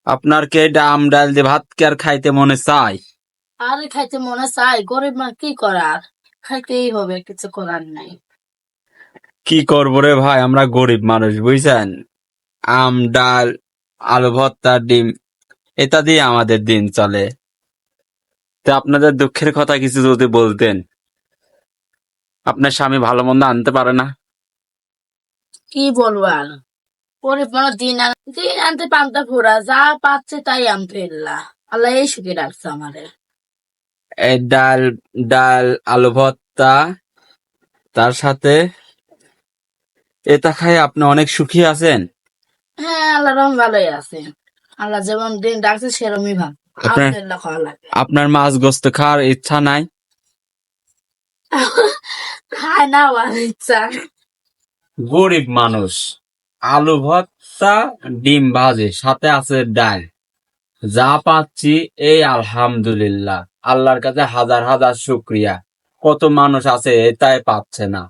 আপনার কে ডাম ডাল দিয়ে ভাত কি আর খাইতে মনে চায়? আরে খাইতে মনে চাই, গরিব মা কি করার, খাইতেই হবে, কিছু করার নাই। কি করবো রে ভাই, আমরা গরিব মানুষ বুঝছেন। আম ডাল আলু ভর্তা ডিম এটা দিয়ে আমাদের দিন চলে। তো আপনাদের দুঃখের কথা কিছু যদি বলতেন। আপনার স্বামী ভালো মন্দ আনতে পারে না? কি বলবো আর, গরিব মানুষ দিন আনতে পান্তা ফোরা, যা পাচ্ছে তাই আনতে এল্লা। আল্লাহ এই সুখে রাখছে আমারে। এই ডাল ডাল আলু ভর্তা তার সাথে এটা খাই আপনি অনেক সুখী আছেন? হ্যাঁ, আল্লাহ রহম ভালোই আছে। আল্লাহ যেমন দিন ডাকছে সেরমই ভালো। আপনার আলহামদুলিল্লাহ খাওয়া লাগে। আপনার মাছ গোস্ত খাওয়ার ইচ্ছা নাই? খায় না আমার ইচ্ছা। গরিব মানুষ, আলু ভর্তা ডিম ভাজি সাথে আছে ডাল, যা পাচ্ছি এই আলহামদুলিল্লাহ, আল্লাহর কাছে হাজার হাজার শুক্রিয়া। কত মানুষ আছে এটাই পাচ্ছে না।